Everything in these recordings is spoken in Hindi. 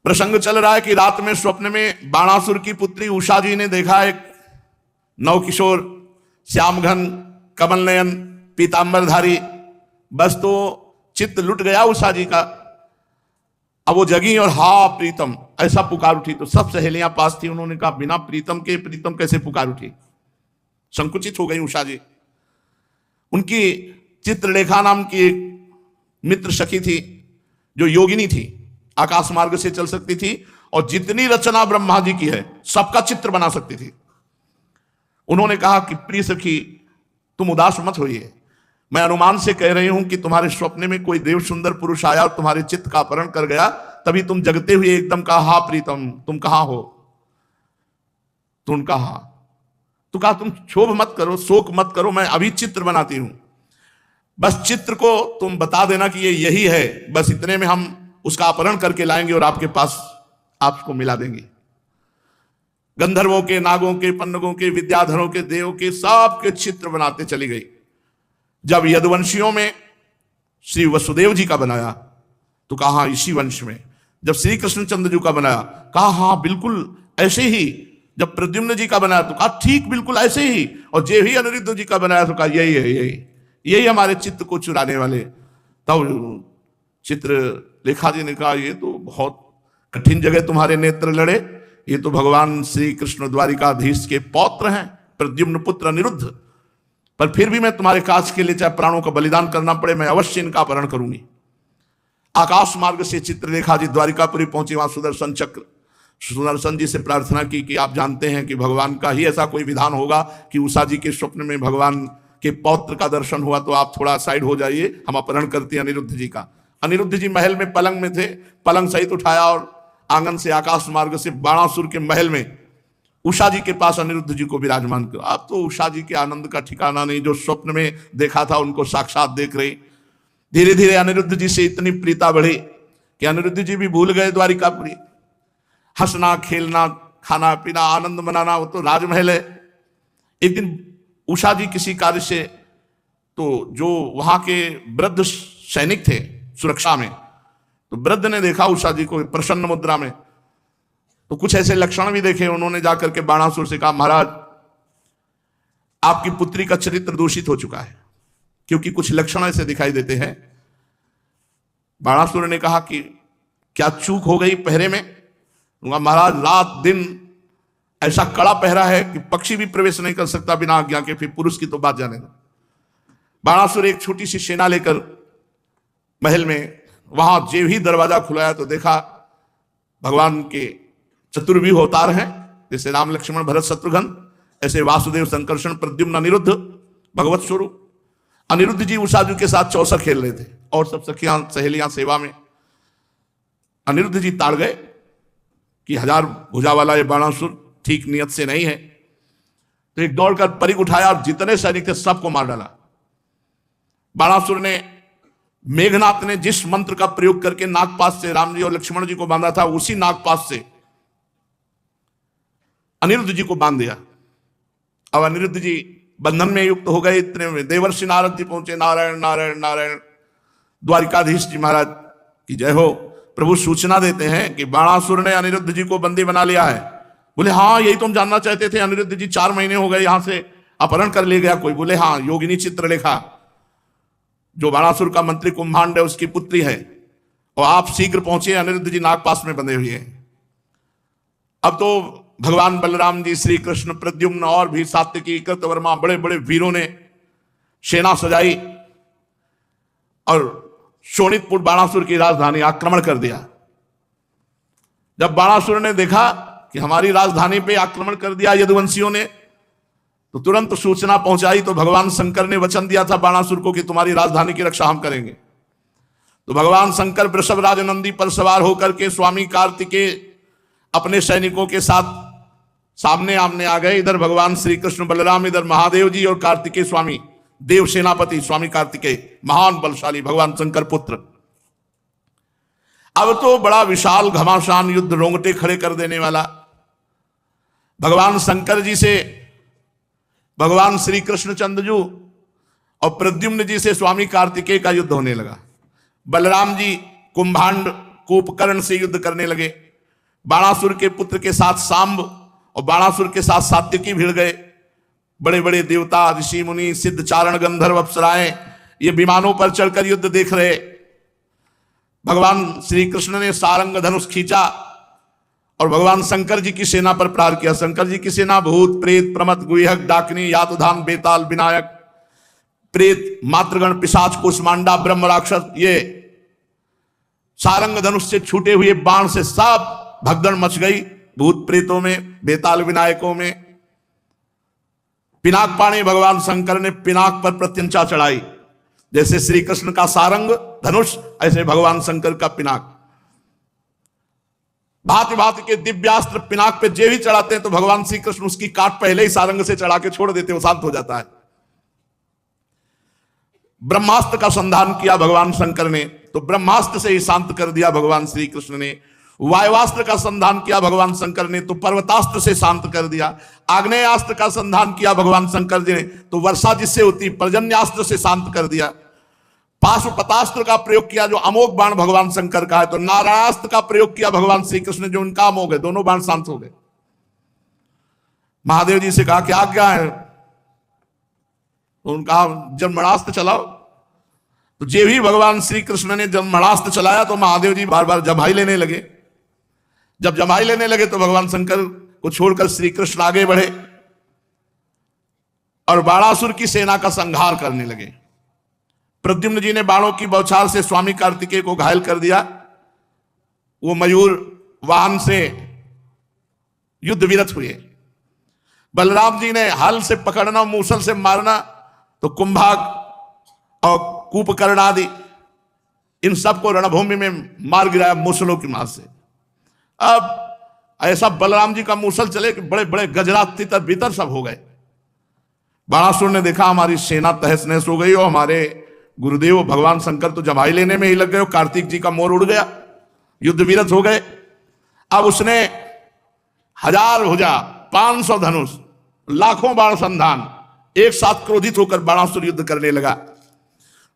प्रसंग चल रहा है कि रात में स्वप्न में बाणासुर की पुत्री उषा जी ने देखा एक नवकिशोर श्यामघन कमल नयन पीतांबरधारी। बस तो चित्त लुट गया उषा जी का। अब वो जगी और हा प्रीतम ऐसा पुकार उठी। तो सब सहेलियां पास थी, उन्होंने कहा बिना प्रीतम के प्रीतम कैसे पुकार उठी। संकुचित हो गई उषा जी। उनकी चित्रलेखा नाम की एक मित्र सखी थी जो योगिनी थी, आकाश मार्ग से चल सकती थी और जितनी रचना ब्रह्मा जी की है सबका चित्र बना सकती थी। उन्होंने कहा कि प्रिय सखी तुम उदास मत होइए, मैं अनुमान से कह रही हूं कि तुम्हारे स्वप्न में कोई देव सुंदर पुरुष आया और तुम्हारे चित्त का अपहरण कर गया, तभी तुम जगते हुए एकदम कहा हा प्रीतम तुम कहां हो। तो उनका हा। तो कहा तुम क्षोभ मत करो, शोक मत करो, मैं अभी चित्र बनाती हूं, बस चित्र को तुम बता देना कि ये यही है, बस इतने में हम उसका अपहरण करके लाएंगे और आपके पास आपको मिला देंगे। गंधर्वों के, नागों के, पन्नगों के, विद्याधरों के, देव के सबके चित्र बनाते चली गई। जब यदुवंशियों में श्री वसुदेव जी का बनाया तो कहा हाँ इसी वंश में। जब श्री कृष्णचंद्र जी का बनाया कहा हाँ बिल्कुल ऐसे ही। जब प्रद्युम्न जी का बनाया तो कहा ठीक बिल्कुल ऐसे ही। और जे ही अनिरुद्ध जी का बनाया तो कहा यही है, यही हमारे चित्त को चुराने वाले। तब चित्र लेखा जी ने कहा ये तो बहुत कठिन जगह तुम्हारे नेत्र लड़े, ये तो भगवान श्री कृष्ण द्वारिकाधीश के पौत्र हैं, प्रद्युम्न पुत्र अनिरुद्ध, पर फिर भी मैं तुम्हारे काज के लिए चाहे प्राणों का बलिदान करना पड़े मैं अवश्य इनका अपहरण करूंगी। आकाश मार्ग से चित्रलेखा जी द्वारिकापुरी पहुंची। वहां सुदर्शन जी से प्रार्थना की कि आप जानते हैं कि भगवान का ही ऐसा कोई विधान होगा कि उषा जी के स्वप्न में भगवान के पौत्र का दर्शन हुआ, तो आप थोड़ा साइड हो जाइए, हम अपहरण करते हैं अनिरुद्ध जी का। अनिरुद्ध जी महल में पलंग में थे, पलंग सहित उठाया और आंगन से आकाश मार्ग से बाणासुर के महल में उषा जी के पास अनिरुद्ध जी को विराजमान करो। अब तो उषा जी के आनंद का ठिकाना नहीं, जो स्वप्न में देखा था उनको साक्षात देख रही। धीरे धीरे अनिरुद्ध जी से इतनी प्रीता बढ़ी कि अनिरुद्ध जी भी भूल गए द्वारिकापुरी। हंसना खेलना खाना पीना आनंद मनाना वो तो राजमहल है। एक दिन उषा जी किसी कार्य से, तो जो वहां के वृद्ध सैनिक थे सुरक्षा में, तो वृद्ध ने देखा उषा जी को प्रसन्न मुद्रा में, तो कुछ ऐसे लक्षण भी देखे। उन्होंने जाकर के बाणासुर से कहा महाराज आपकी पुत्री का चरित्र दूषित हो चुका है, क्योंकि कुछ लक्षण ऐसे दिखाई देते हैं। बाणासुर ने कहा कि क्या चूक हो गई पहरे में? महाराज रात दिन ऐसा कड़ा पहरा है कि पक्षी भी प्रवेश नहीं कर सकता बिना आज्ञा के, फिर पुरुष की तो बात जाने दो। बाणासुर एक छोटी सी सेना लेकर महल में, वहां जेव ही दरवाजा खुलाया तो देखा भगवान के चतुर्व्यूह अवतार हैं, जैसे राम लक्ष्मण भरत शत्रुघ्न, ऐसे वासुदेव संकर्षण प्रद्युम्न अनिरुद्ध भगवत स्वरूप। अनिरुद्ध जी उषा जी के साथ चौसर खेल रहे थे और सब सखियां सहेलियां सेवा में। अनिरुद्ध जी ताड़ गए कि 1000 भुजा वाला ये बाणासुर ठीक नियत से नहीं है, तो एक दौड़कर परिग उठाया और जितने सैनिक थे सबको मार डाला। बाणासुर ने, मेघनाथ ने जिस मंत्र का प्रयोग करके नागपाश से राम जी और लक्ष्मण जी को बांधा था, उसी नागपाश से अनिरुद्ध जी को बांध दिया। अब अनिरुद्ध जी बंधन में युक्त हो गए। इतने में देवर्षि नारद जी पहुंचे। नारायण नारायण नारायण। द्वारिकाधीश जी महाराज की जय हो। प्रभु सूचना देते हैं कि बाणासुर ने अनिरुद्ध जी को बंदी बना लिया है। बोले हाँ यही तो हम जानना चाहते थे, अनिरुद्ध जी 4 महीने हो गए यहां से अपहरण कर ले गया कोई। बोले हाँ योगिनी चित्रलेखा जो बाणासुर का मंत्री कुंभांड है उसकी पुत्री है, और आप शीघ्र पहुंचे, अनिरुद्ध जी नागपाश में बंधे हुए हैं। अब तो भगवान बलराम जी, श्री कृष्ण, प्रद्युम्न और भी सात्विकी, कृतवर्मा, बड़े बड़े वीरों ने सेना सजाई और शोणितपुर बाणासुर की राजधानी आक्रमण कर दिया। जब बाणासुर ने देखा कि हमारी राजधानी पे आक्रमण कर दिया यदुवंशियों ने, तो तुरंत सूचना पहुंचाई। तो भगवान शंकर ने वचन दिया था बाणासुर को कि तुम्हारी राजधानी की रक्षा हम करेंगे। तो भगवान शंकर वृषभ राज नंदी पर सवार होकर के स्वामी कार्तिकेय अपने सैनिकों के साथ सामने आमने आ गए। इधर भगवान श्री कृष्ण बलराम, इधर महादेव जी और कार्तिकेय स्वामी, देव सेनापति स्वामी कार्तिकेय, महान बलशाली भगवान शंकर पुत्र। अब तो बड़ा विशाल घमासान युद्ध, रोंगटे खड़े कर देने वाला। भगवान शंकर जी से भगवान श्री कृष्णचंद्र जी और प्रद्युम्न जी से स्वामी कार्तिकेय का युद्ध होने लगा। बलराम जी कुंभांड कूपकर्ण से युद्ध करने लगे। बाणासुर के पुत्र के साथ सांब और बाणासुर के साथ सात्यकी भिड़ गए। बड़े बड़े देवता, ऋषि मुनि, सिद्ध, चारण, गंधर्व, अप्सराएं ये विमानों पर चढ़कर युद्ध देख रहे। भगवान श्री कृष्ण ने सारंग धनुष खींचा और भगवान शंकर जी की सेना पर प्रहार किया। शंकर जी की सेना भूत, प्रेत, प्रमथ, गुहक, डाकिनी, यातुधान, बेताल, विनायक, प्रेत, मातृगण, पिशाच, कुष्मांडा, ब्रह्म राक्षस, ये सारंग धनुष से छूटे हुए बाण से सब भगदड़ मच गई। भूत प्रेतों में, बेताल विनायकों में। पिनाक पाणी भगवान शंकर ने पिनाक पर प्रत्यंचा चढ़ाई। जैसे श्री कृष्ण का सारंग धनुष, ऐसे भगवान शंकर का पिनाक। भांति भांति के दिव्यास्त्र पिनाक पे जे भी चढ़ाते हैं तो भगवान श्री कृष्ण उसकी काट पहले ही सारंग से चढ़ा के छोड़ देते, वो शांत हो जाता है। ब्रह्मास्त्र का संधान किया भगवान शंकर ने तो ब्रह्मास्त्र से ही शांत कर दिया भगवान श्री कृष्ण ने। वायुवास्त्र का संधान किया भगवान शंकर ने तो पर्वतास्त्र से शांत कर दिया। आग्नेयास्त्र का संधान किया भगवान शंकर जी ने तो वर्षा जिससे होती पर्जन्यास्त्र से शांत कर दिया। पाशुपतास्त्र का प्रयोग किया जो अमोघ बाण भगवान शंकर का है, तो नारायणास्त्र का प्रयोग किया भगवान श्री कृष्ण जो उनका अमोघ है, दोनों बाण शांत हो गए। महादेव जी से कहा कि आज्ञा है, तो उनका जन्मणास्त्र चलाओ। तो जे भी भगवान श्री कृष्ण ने जन्मणास्त्र चलाया तो महादेव जी बार बार जमाई लेने लगे। जब जमाई लेने लगे तो भगवान शंकर को छोड़कर श्री कृष्ण आगे बढ़े और बाणासुर की सेना का संहार करने लगे। प्रद्युम्न जी ने बाणों की बौछार से स्वामी कार्तिकेय को घायल कर दिया। वो मयूर वाहन से युद्ध विरत हुए। बलराम जी ने हल से पकड़ना, मूसल से मारना, तो कुंभाग और कूपकर्ण आदि इन सबको रणभूमि में मार गिराया मूसलों की मार से। अब ऐसा बलराम जी का मूसल चले कि बड़े बड़े गजरात तितर भीतर सब हो गए। बाणासुर ने देखा हमारी सेना तहस नहस हो गई और हमारे गुरुदेव भगवान शंकर तो जमाई लेने में ही लग गए। कार्तिक जी का मोर उड़ गया, युद्ध विरत हो गए। अब उसने 1000 भुजा, 500 धनुष, लाखों बाण संधान एक साथ क्रोधित होकर बाणासुर युद्ध करने लगा।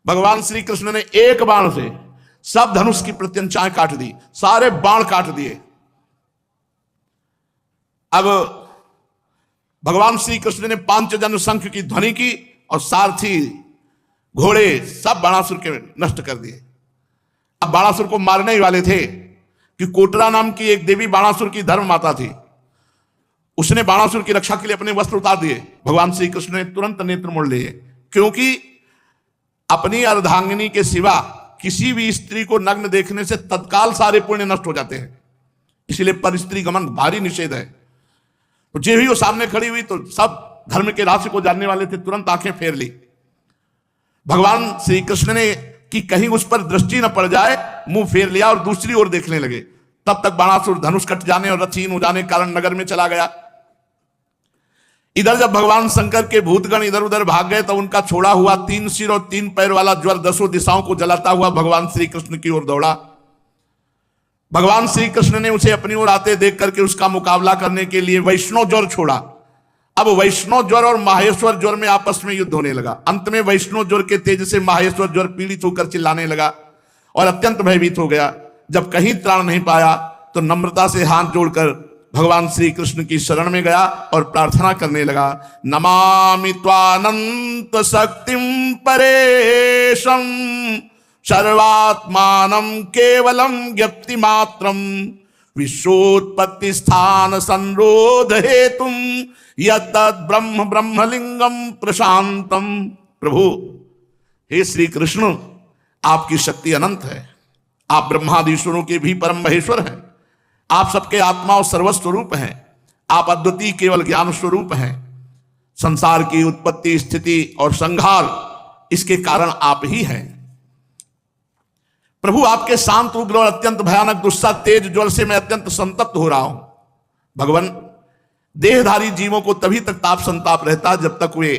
भगवान श्री कृष्ण ने एक बाण से सब धनुष की प्रत्यंचाएं काट दी, सारे बाण काट दिए। अब भगवान श्री कृष्ण ने पांचजन्य शंख की ध्वनि की और सारथी, घोड़े सब बाणासुर के नष्ट कर दिए। अब बाणासुर को मारने ही वाले थे कि कोटरा नाम की एक देवी बाणासुर की धर्म माता थी। उसने बाणासुर की रक्षा के लिए अपने वस्त्र उतार दिए। भगवान श्री कृष्ण ने तुरंत नेत्र मोड़ लिए, क्योंकि अपनी अर्धांगिनी के सिवा किसी भी स्त्री को नग्न देखने से तत्काल सारे पुण्य नष्ट हो जाते हैं। इसलिए परस्त्री गमन भारी निषेध है। तो जे भी वो सामने खड़ी हुई तो सब धर्म के राशि को जानने वाले थे, तुरंत आंखें फेर ली। भगवान श्री कृष्ण ने कि कहीं उस पर दृष्टि न पड़ जाए, मुंह फेर लिया और दूसरी ओर देखने लगे। तब तक बाणासुर धनुष कट जाने और रथहीन हो जाने के कारण नगर में चला गया। इधर जब भगवान शंकर के भूतगण इधर उधर भाग गए तो उनका छोड़ा हुआ 3 सिर और 3 पैर वाला ज्वर 10 दिशाओं को जलाता हुआ भगवान श्री कृष्ण की ओर दौड़ा। भगवान श्री कृष्ण ने उसे अपनी ओर आते देख करके उसका मुकाबला करने के लिए वैष्णव ज्वर छोड़ा। अब वैष्णव ज्वर और माहेश्वर ज्वर में आपस में युद्ध होने लगा। अंत में वैष्णव ज्वर के तेज से माहेश्वर ज्वर पीड़ित होकर चिल्लाने लगा और अत्यंत भयभीत हो गया। जब कहीं त्राण नहीं पाया तो नम्रता से हाथ जोड़कर भगवान श्री कृष्ण की शरण में गया और प्रार्थना करने लगा, नमामि त्वानंत शक्तिम परेशम सर्वात्मानं केवलम ज्ञप्ति मात्रम विश्वोत्पत्ति स्थान संरोध हेतुम यत्तद् ब्रह्म ब्रह्मलिंगम प्रशांतम। प्रभु हे श्री कृष्ण, आपकी शक्ति अनंत है। आप ब्रह्मादीश्वरों के भी परम महेश्वर हैं। आप सबके आत्मा और सर्वस्वरूप हैं। आप अद्वितीय केवल ज्ञान स्वरूप हैं। संसार की उत्पत्ति, स्थिति और संहार इसके कारण आप ही हैं। प्रभु आपके शांत, उग्र और अत्यंत भयानक गुस्सा, तेज ज्वल से मैं अत्यंत संतप्त हो रहा हूं। भगवान, देहधारी जीवों को तभी तक ताप संताप रहता है जब तक वे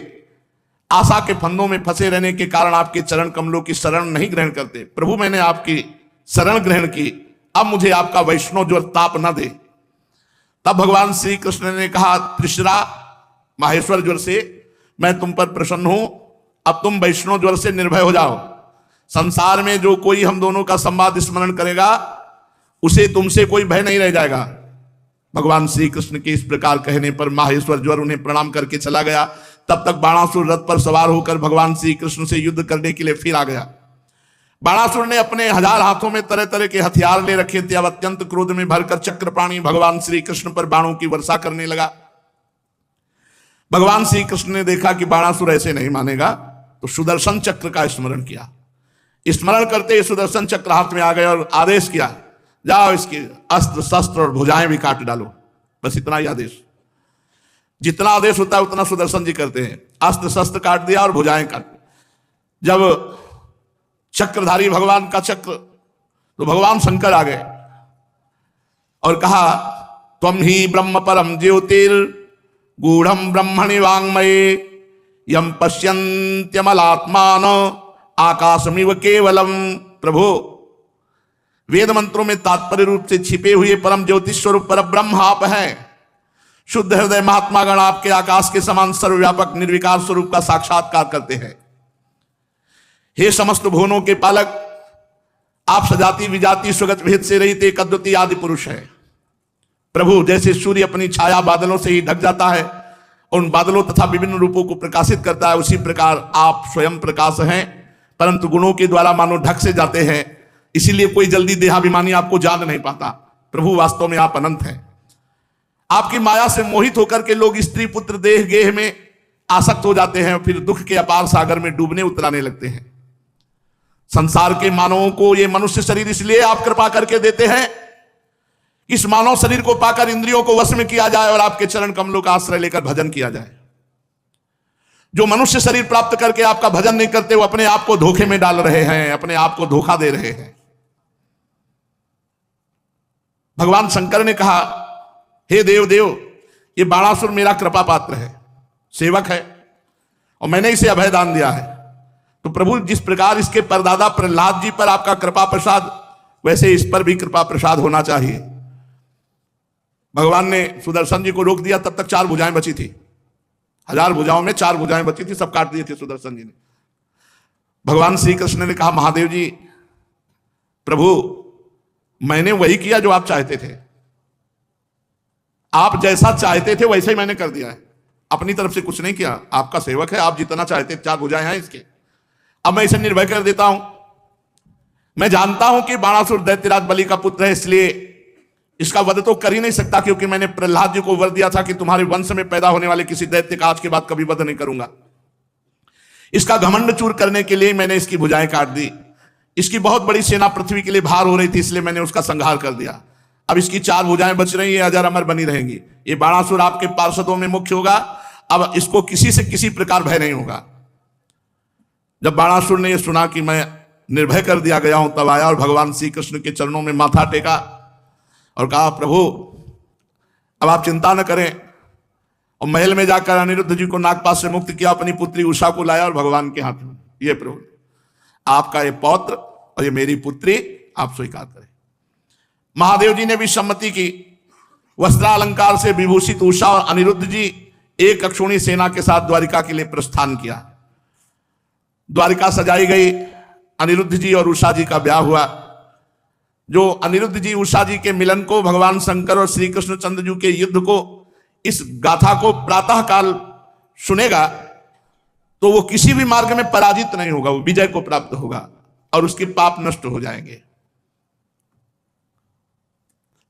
आशा के फंदों में फंसे रहने के कारण आपके चरण कमलों की शरण नहीं ग्रहण करते। प्रभु, मैंने आपकी शरण ग्रहण की, अब मुझे आपका वैष्णव ज्वर ताप न दे। तब भगवान श्री कृष्ण ने कहा, त्रिशरा माहेश्वर ज्वर से मैं तुम पर प्रसन्न हूं। अब तुम वैष्णव ज्वर से निर्भय हो जाओ। संसार में जो कोई हम दोनों का संवाद स्मरण करेगा उसे तुमसे कोई भय नहीं रह जाएगा। भगवान श्री कृष्ण के इस प्रकार कहने पर माहेश्वर ज्वर उन्हें प्रणाम करके चला गया। तब तक बाणासुर रथ पर सवार होकर भगवान श्री कृष्ण से युद्ध करने के लिए फिर आ गया। बाणासुर ने अपने 1000 हाथों में तरह तरह के हथियार ले रखे थे। अब अत्यंत क्रोध में भरकर चक्रपाणी भगवान श्री कृष्ण पर बाणों की वर्षा करने लगा। भगवान श्री कृष्ण ने देखा कि बाणासुर ऐसे नहीं मानेगा, तो सुदर्शन चक्र का स्मरण किया। स्मरण करते सुदर्शन चक्र हाथ में आ गए और आदेश किया, जाओ इसके अस्त्र शस्त्र और भुजाएं भी काट डालो। बस इतना ही आदेश, जितना आदेश होता है उतना सुदर्शन जी करते हैं। अस्त्र शस्त्र काट दिया और भुजाएं काट। जब चक्रधारी भगवान का चक्र, तो भगवान शंकर आ गए और कहा, त्वम ही ब्रह्म परम ज्योतिर गूढ़म ब्रह्मणि वांग्मये यम पश्यन्त्यमलात्मान आकाशमिव केवलम। प्रभु, वेद मंत्रों में तात्पर्य रूप से छिपे हुए परम ज्योतिष स्वरूप पर ब्रह्म आप हैं। शुद्ध हृदय महात्मा गण आपके आकाश के समान सर्वव्यापक निर्विकार स्वरूप का साक्षात्कार करते हैं। हे समस्त भुवनों के पालक, आप सजाति विजाति स्वगत भेद से रहित एक अद्वितीय आदि पुरुष है। प्रभु, जैसे सूर्य अपनी छाया बादलों से ही ढक जाता है, उन बादलों तथा विभिन्न रूपों को प्रकाशित करता है, उसी प्रकार आप स्वयं प्रकाश हैं, परंतु गुणों के द्वारा मानो ढक से जाते हैं। इसीलिए कोई जल्दी देहाभिमानी आपको जान नहीं पाता। प्रभु, वास्तव में आप अनंत हैं। आपकी माया से मोहित होकर के लोग स्त्री पुत्र देह गेह में आसक्त हो जाते हैं, फिर दुख के अपार सागर में डूबने उतराने लगते हैं। संसार के मानवों को ये मनुष्य शरीर इसलिए आप कृपा करके देते हैं, इस मानव शरीर को पाकर इंद्रियों को वश में किया जाए और आपके चरण कमलों का आश्रय लेकर भजन किया जाए। जो मनुष्य शरीर प्राप्त करके आपका भजन नहीं करते, वो अपने आप को धोखे में डाल रहे हैं, अपने आप को धोखा दे रहे हैं। भगवान शंकर ने कहा, हे देव देव, ये बाणासुर मेरा कृपा पात्र है, सेवक है, और मैंने इसे अभय दान दिया है। तो प्रभु, जिस प्रकार इसके परदादा प्रहलाद जी पर आपका कृपा प्रसाद, वैसे इस पर भी कृपा प्रसाद होना चाहिए। भगवान ने सुदर्शन जी को रोक दिया। तब तक 4 भुजाएं बची थी। 1000 भुजाओं में 4 भुजाएं बची थी, सब काट दिए थे सुदर्शन जी ने। भगवान श्री कृष्ण ने कहा, महादेव जी, प्रभु, मैंने वही किया जो आप चाहते थे। आप जैसा चाहते थे वैसे ही मैंने कर दिया है, अपनी तरफ से कुछ नहीं किया। आपका सेवक है, आप जितना चाहते। 4 भुजाएं हैं इसके, अब मैं इसे निर्भय कर देता हूं। मैं जानता हूं कि बाणासुर दैत्यराज बलि का पुत्र है, इसलिए इसका वध तो कर ही नहीं सकता, क्योंकि मैंने प्रहलाद जी को वर दिया था कि तुम्हारे वंश में पैदा होने वाले किसी दैत्य का आज के बाद कभी वध नहीं करूंगा। इसका घमंड चूर करने के लिए मैंने इसकी भुजाएं काट दी। इसकी बहुत बड़ी सेना पृथ्वी के लिए भार हो रही थी, इसलिए मैंने उसका संहार कर दिया। अब इसकी 4 भुजाएं बच रही है, अजर अमर बनी रहेंगी। ये बाणासुर आपके पार्षदों में मुख्य होगा। अब इसको किसी से किसी प्रकार भय नहीं होगा। जब बाणासुर ने यह सुना कि मैं निर्भय कर दिया गया हूं, तब आया और भगवान श्री कृष्ण के चरणों में माथा टेका और कहा, प्रभु, अब आप चिंता न करें। और महल में जाकर अनिरुद्ध जी को नागपाश से मुक्त किया, अपनी पुत्री उषा को लाया और भगवान के हाथ में, ये प्रभु, आपका ये पौत्र और ये मेरी पुत्री, आप स्वीकार करें। महादेव जी ने भी सम्मति की। वस्त्रालंकार से विभूषित उषा और अनिरुद्ध जी एक अक्षोणी सेना के साथ द्वारिका के लिए प्रस्थान किया। द्वारिका सजाई गई। अनिरुद्ध जी और उषा जी का ब्याह हुआ। जो अनिरुद्ध जी उषा जी के मिलन को, भगवान शंकर और श्री कृष्ण चंद्र जी के युद्ध को, इस गाथा को प्रातः काल सुनेगा, तो वो किसी भी मार्ग में पराजित नहीं होगा, वो विजय को प्राप्त होगा और उसके पाप नष्ट हो जाएंगे।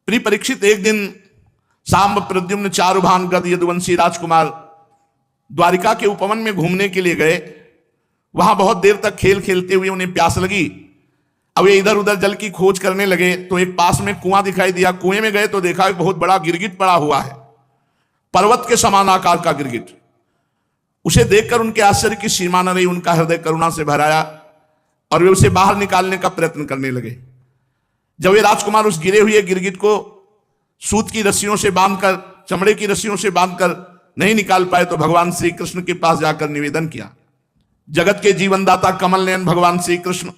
प्रिय परीक्षित, एक दिन सांब, प्रद्युम्न, चारुभान, गद, यदुवंशी राजकुमार द्वारिका के उपवन में घूमने के लिए गए। वहां बहुत देर तक खेल खेलते हुए उन्हें प्यास लगी। अब ये इधर उधर जल की खोज करने लगे, तो एक पास में कुआं दिखाई दिया। कुएं में गए तो देखा एक बहुत बड़ा गिरगिट पड़ा हुआ है, पर्वत के समान आकार का गिरगिट। उसे देखकर उनके आश्चर्य की सीमा न रही। उनका हृदय करुणा से भराया और वे उसे बाहर निकालने का प्रयत्न करने लगे। जब वे राजकुमार उस गिरे हुए गिरगिट को सूत की रस्सियों से बांधकर, चमड़े की रस्सियों से बांधकर नहीं निकाल पाए, तो भगवान श्री कृष्ण के पास जाकर निवेदन किया। जगत के जीवनदाता कमल नयन भगवान श्री कृष्ण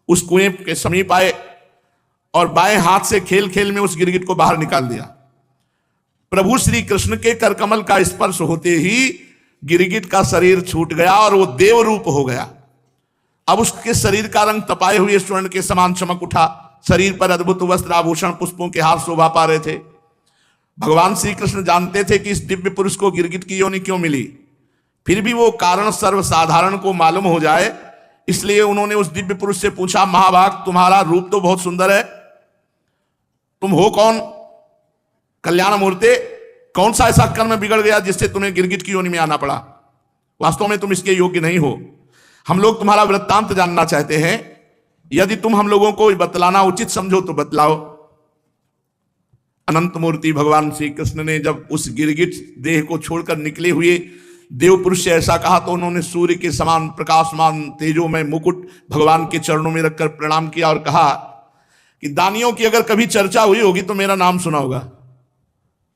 उस कुएं के समीप आए और बाएं हाथ से खेल खेल में उस गिरगिट को बाहर निकाल दिया। प्रभु श्री कृष्ण के करकमल का स्पर्श होते ही गिरगिट का शरीर छूट गया और वो देव रूप हो गया। अब उसके शरीर का रंग तपाए हुए स्वर्ण के समान चमक उठा। शरीर पर अद्भुत वस्त्र, आभूषण, पुष्पों के हार शोभा पा रहे थे। भगवान श्री कृष्ण जानते थे कि इस दिव्य पुरुष को गिरगिट की योनि क्यों मिली, फिर भी वो कारण सर्वसाधारण को मालूम हो जाए, इसलिए उन्होंने उस दिव्य पुरुष से पूछा, महाभाग तुम्हारा रूप तो बहुत सुंदर है, तुम हो कौन? कल्याण मूर्ति, कौन सा ऐसा कर्म बिगड़ गया जिससे तुम्हें गिरगिट की योनि में आना पड़ा? वास्तव में तुम इसके योग्य नहीं हो। हम लोग तुम्हारा वृत्तांत जानना चाहते हैं, यदि तुम हम लोगों को बतलाना उचित समझो तो बतलाओ। अनंत मूर्ति भगवान श्री कृष्ण ने जब उस गिरगिट देह को छोड़कर निकले हुए देव पुरुष से ऐसा कहा तो उन्होंने सूर्य के समान प्रकाशमान तेजोमय मुकुट भगवान के चरणों में रखकर प्रणाम किया और कहा कि दानियों की अगर कभी चर्चा हुई होगी तो मेरा नाम सुना होगा।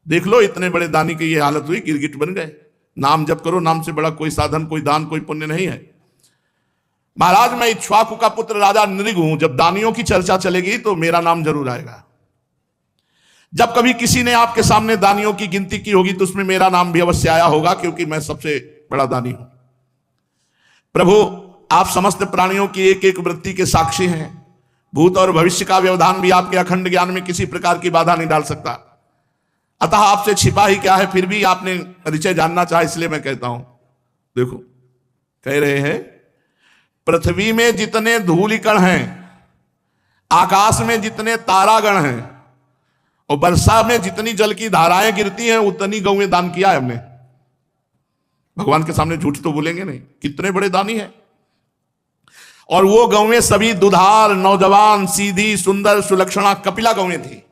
देख लो, इतने बड़े दानी की ये हालत हुई, गिरगिट बन गए। नाम जप करो, नाम से बड़ा कोई साधन, कोई दान, कोई पुण्य नहीं है। महाराज, मैं इक्ष्वाकु का पुत्र राजा नृग हूं, जब दानियों की चर्चा चलेगी तो मेरा नाम जरूर आएगा। जब कभी किसी ने आपके सामने दानियों की गिनती की होगी तो उसमें मेरा नाम भी अवश्य आया होगा, क्योंकि मैं सबसे बड़ा दानी हूं। प्रभु, आप समस्त प्राणियों की एक एक वृत्ति के साक्षी हैं। भूत और भविष्य का व्यवधान भी आपके अखंड ज्ञान में किसी प्रकार की बाधा नहीं डाल सकता। अतः आपसे छिपा ही क्या है, फिर भी आपने परिचय जानना चाहा, इसलिए मैं कहता हूं। देखो, कह रहे हैं पृथ्वी में जितने धूलिकण हैं, आकाश में जितने तारागण हैं और वर्षा में जितनी जल की धाराएं गिरती हैं, उतनी गौएं दान किया है हमने। भगवान के सामने झूठ तो बोलेंगे नहीं, कितने बड़े दानी हैं। और वो गौएं सभी दुधार, नौजवान, सीधी, सुंदर, सुलक्षणा, कपिला गौएं थी,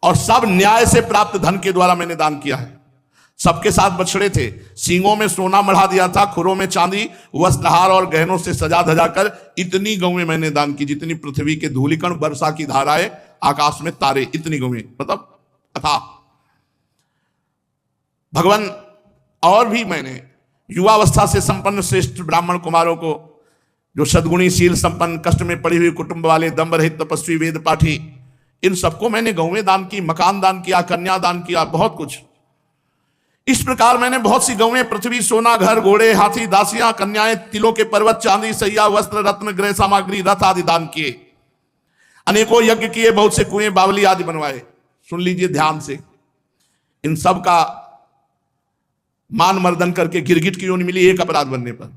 और सब न्याय से प्राप्त धन के द्वारा मैंने दान किया है। सबके साथ बछड़े थे, सींगों में सोना मढ़ा दिया था, खुरों में चांदी, वस्त्रहार और गहनों से सजा धजा कर इतनी गौएं मैंने दान की जितनी पृथ्वी के धूलिकण, वर्षा की धाराएं, आकाश में तारे, इतनी गौएं, मतलब अथा भगवान। और भी मैंने युवावस्था से संपन्न श्रेष्ठ ब्राह्मण कुमारों को, जो सद्गुणी, शील संपन्न, कष्ट में पड़ी हुई कुटुंब वाले, दम्भ रहित, तपस्वी, वेद पाठी, इन सबको मैंने गौएं दान की, मकान दान किया, कन्या दान किया, बहुत कुछ। इस प्रकार मैंने बहुत सी गौएं, पृथ्वी, सोना, घर, घोड़े, हाथी, दासियां, कन्याएं, तिलों के पर्वत, चांदी, सैया, वस्त्र, रत्न, गृह सामग्री, रथ आदि दान किए। अनेकों यज्ञ किए, बहुत से कुएं, बावली आदि बनवाए। सुन लीजिए ध्यान से, इन सब का मान मर्दन करके गिरगिट की योनि मिली एक अपराध बनने पर।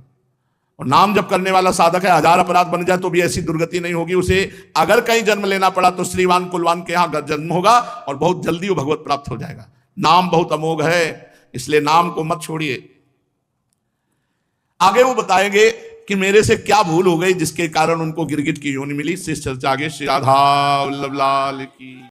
और नाम जब करने वाला साधक है, 1000 अपराध बन जाए तो भी ऐसी दुर्गति नहीं होगी। उसे अगर कहीं जन्म लेना पड़ा तो श्रीवान कुलवान के यहां जन्म होगा और बहुत जल्दी वो भगवत प्राप्त हो जाएगा। नाम बहुत अमोघ है, इसलिए नाम को मत छोड़िए। आगे वो बताएंगे कि मेरे से क्या भूल हो गई जिसके कारण उनको गिरगिट की योनि मिली। शेष चर्चा आगे। श्री राधा वल्लभ लाल की।